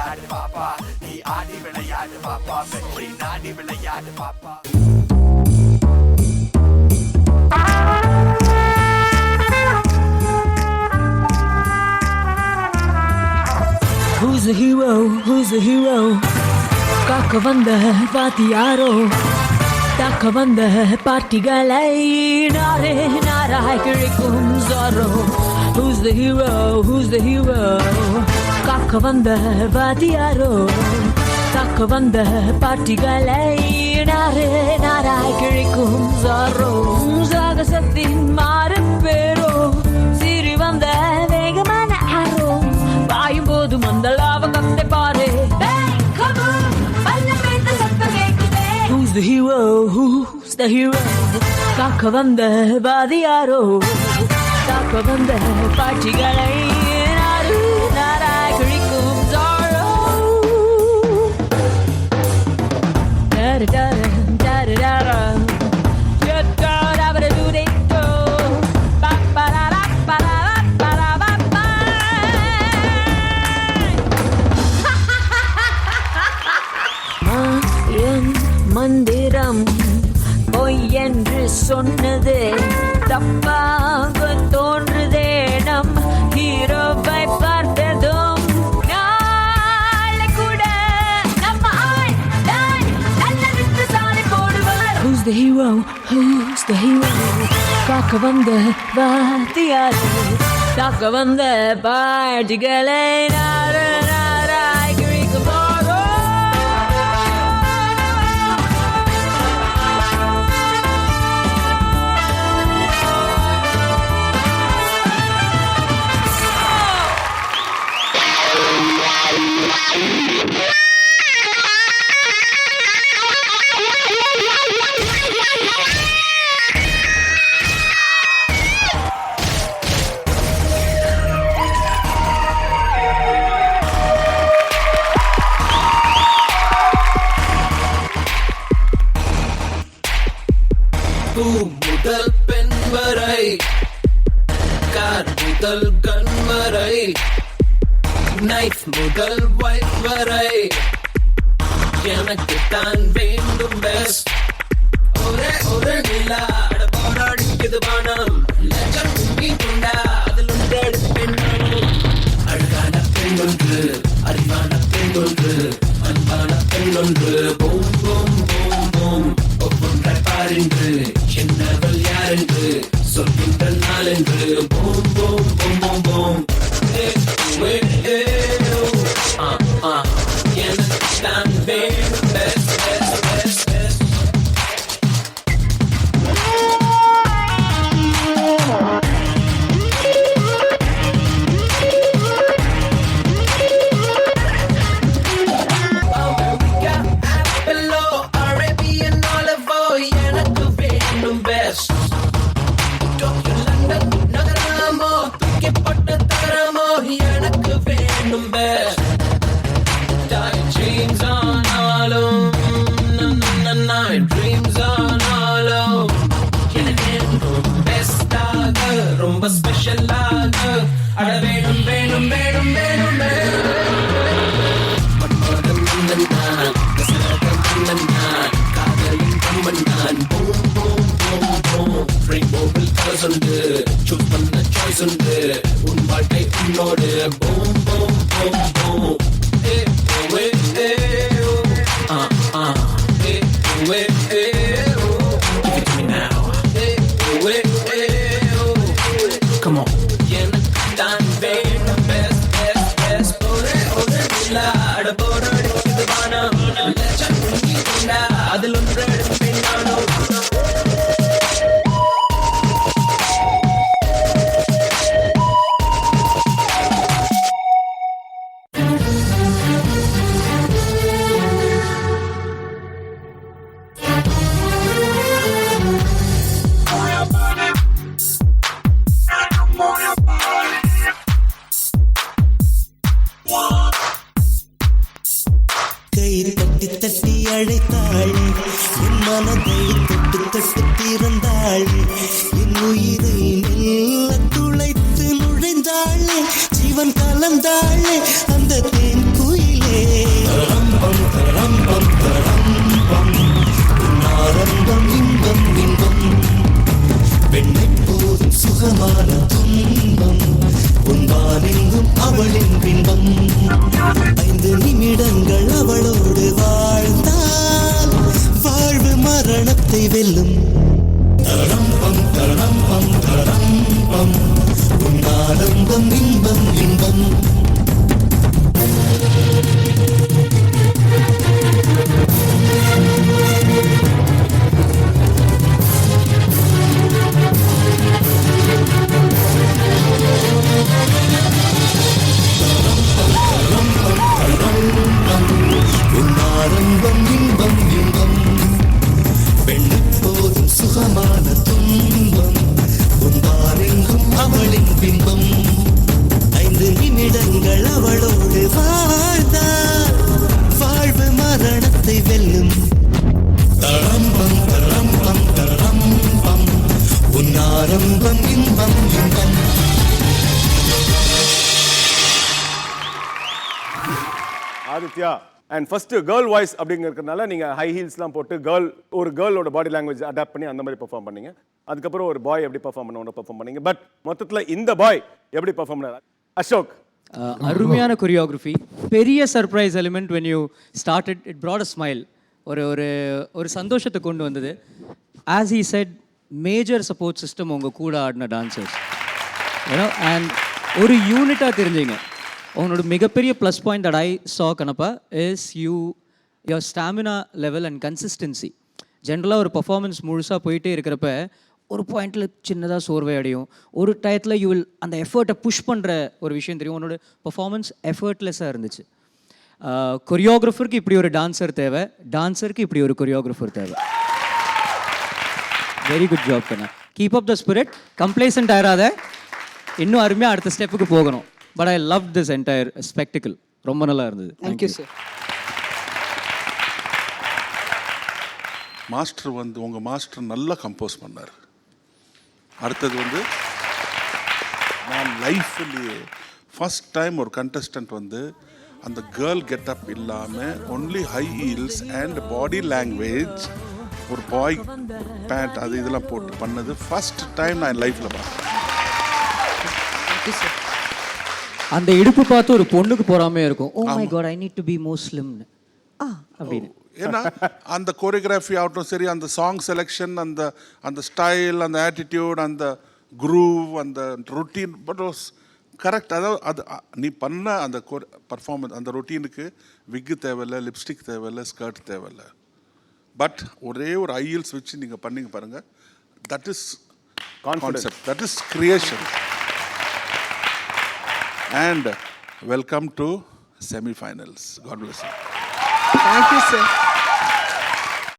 விளையாடு பாப்பா, நீ ஆடி விளையாடு பாப்பா, வெற்றி நாடி விளையாடு பாப்பா. Who's the hero? Who's the hero? காக்க வந்த வாத்தியாரோ, தாக்க வந்த பாட்டிகளை நாரே நாராய் கிழிக்கும் sorrow. Who's the hero? Who's the hero? காக்க வந்த வாத்தியாரோ, தாக்க வந்த பாட்டிகளை நாரே நாராய் கிழிக்கும் சாரோ. சாகசத்தின் மாறு பேரோ, சீறி வந்த வேகமான ஆரோ, பாயும் போது மந்தளாவ கத்தை பாரு. Who's the hero? Who's the hero? காக்க வந்த வாதியாரோ, தாக்க வந்த பாட்சிகளை நாடு நாராய் கிழிக்கும் சாரோ. மந்திரம் பொய் என்று சொன்னது தப்பாக தோன்றுதே. நம் ஹீரோவை பார்த்ததும் நாளை கூட நம்ம ஆள் நல்ல சாலை போடுவார். Who's the hero? Who's the hero? காக்க வந்த வாத்தியார், தாக்க வந்த பாட்டிகளை நாடு நாராய் கிழிக்கும் சாரோ. முதல் பெண் வரை, கார் முதல் கண் வரை, நைஃப் முதல் வைஃப் வரை, எனக்கு தான் வேண்டும் பெஸ்ட். ஒரே ஒரு நிலா போராடிக்குது வானம், லட்சம் உங்கி கொண்டா அதில் ஒன்றெடு பெண்ணும். அழகான பெண் ஒன்று, அறிவான பெண் ஒன்று, அன்பான பெண் ஒன்று, பூம் பூம் பூம் பூம் ஒவ்வொன்றை பாருன்று, என்னவள் யாரென்று சொல்கின்ற நாளென்று, boom boom boom boom boom. எனக்கு தான் வேண்டும் பெஸ்ட் பெஸ்ட் பெஸ்ட் பெஸ்ட். ரொம்ப ஸ்பெஷலாக அட வேணும் வேணும் வேணும் வேணும் மன்மதன் மன்னன் நான், தசரதன் மன்னன் நான், காதலின் கம்மன் நான். பூம் பூம் பூம் பூம் ரெயின்போவில் கலர்ஸ் உண்டு, சூஸ் பண்ண சாய்ஸ் உண்டு, உன் வாழ்க்கை உன்னோடு. பூம் பூம் பூம் பூம் ஏ ஓ ஏ ஓ ஆ ஏ ஓ ஏ ஓ. Give it to me now. ஏ ஓ ஏ ஓ. Come on. எனக்கு தான் வேணும் best best best. ஒரே ஒரு நிலா அட போராடிக்குது வானம், லட்சம் உங்கி கொண்டா அதில் ஒன்றெடு பெண்ணானோ. கை தட்டி தட்டி அழைத்தாள், என் மனதை தொட்டு தொட்டு திறந்தாள், என் உயிரை மெல்ல துளைத்து நுழைந்தாள், ஜீவன் கலந்தாள் அந்த தேன் குயிலே. மரணத்தை வெல்லும். தரணம் பம் தரணம் பம் தரணம் பம், உன் ஆனந்தம் இன்பம் இன்பம். ஆரம்பம் இன்பம் இன்பம், பெண்ணப்போதும் சுகமான துன்பம், உன்பாரெங்கும் அவளின் பிம்பம். 5 நிமிடங்கள் அவளோடு வாழ்ந்தால் வாழ்வு மரணத்தை வெல்லும். தரம்பம் தரம்பம் தரம்பம், உன் ஆரம்பம் இன்பம் இன்பம். Aditya and first girl voice அப்படிங்கிறதுனால நீங்கள் ஹை ஹீல்ஸ்லாம் போட்டு ஒரு கேர்ளோட பாடி லாங்குவேஜ் அடாப்ட் பண்ணி அந்த மாதிரி பெர்ஃபார்ம் பண்ணீங்க. அதுக்கப்புறம் ஒரு பாய் எப்படி பெர்ஃபார்ம் பெர்ஃபார்ம் பண்ணீங்க. பட் மொத்தத்தில் இந்த பாய் எப்படி பெர்ஃபார்ம் பண்ணார்? அசோக். அருமையான கொரியோகிராஃபி, பெரிய surprise element when you started, it brought a smile. ஒரு ஒரு ஒரு சந்தோஷத்தை கொண்டு வந்தது. As he said, major support system உங்கள் கூட ஆடின டான்சர்ஸ் ஏன்னா, அண்ட் ஒரு யூனிட்டாக தெரிஞ்சிங்க. உன்னோட மிகப்பெரிய plus point that I saw கனப்பா is your stamina level and consistency. ஜென்ரலாக ஒரு பர்ஃபார்மன்ஸ் முழுசாக போயிட்டே இருக்கிறப்ப ஒரு பாயிண்டில் சின்னதாக சோர்வை அடையும், ஒரு டயத்தில் யூ வில் அந்த எஃபர்ட்டை புஷ் பண்ணுற ஒரு விஷயம் தெரியும். உன்னோட பர்ஃபார்மன்ஸ் எஃபர்ட்லெஸ்ஸாக இருந்துச்சு. கொரியோகிராஃபருக்கு இப்படி ஒரு டான்ஸர் தேவை, டான்ஸருக்கு இப்படி ஒரு கொரியோகிராஃபர் தேவை. வெரி குட் ஜாப் கண்ணா, keep up the spirit, complacent ஆயிராத, இன்னும் அருமையாக அடுத்த ஸ்டெப்புக்கு போகணும். But I love this entire spectacle, ரொம்ப நல்லா இருந்தது. Thank you sir. மாஸ்டர் வந்து உங்கள் மாஸ்டர் நல்லா கம்போஸ் பண்ணார். அடுத்தது வந்து நான் லைஃப்லேயே ஃபஸ்ட் டைம் ஒரு கண்டஸ்டன்ட் வந்து அந்த கேர்ள் கெட்டப் இல்லாமல் only high heels and body language, ஒரு பாய் பேண்ட் அது இதெல்லாம் போட்டு பண்ணது ஃபஸ்ட் டைம் நான் என் லைஃப்பில் பார்த்தேன். அந்த இடுப்பு பார்த்து ஒரு பொண்ணுக்கு போறாமே இருக்கும். Oh my God, I need to be முஸ்லிம்னு அப்படின்னு. ஏன்னா அந்த கோரியோகிராஃபி ஆகட்டும் சரி, அந்த சாங் செலெக்ஷன், அந்த அந்த ஸ்டைல், அந்த ஆட்டிடியூட், அந்த குரூவ், அந்த ரொட்டீன், பட் வாஸ் கரெக்ட். அதாவது அது நீ பண்ண அந்த பர்ஃபார்மன்ஸ், அந்த ரொட்டீனுக்கு விக்கு தேவையில்லை, லிப்ஸ்டிக் தேவையில்லை, ஸ்கர்ட் தேவையில்லை. பட் ஒரே ஒரு ஐஎல்ஸ் வச்சு நீங்கள் பண்ணிங்க பாருங்கள், that is concept, that is creation. And welcome to semi-finals. God bless you. Thank you, sir.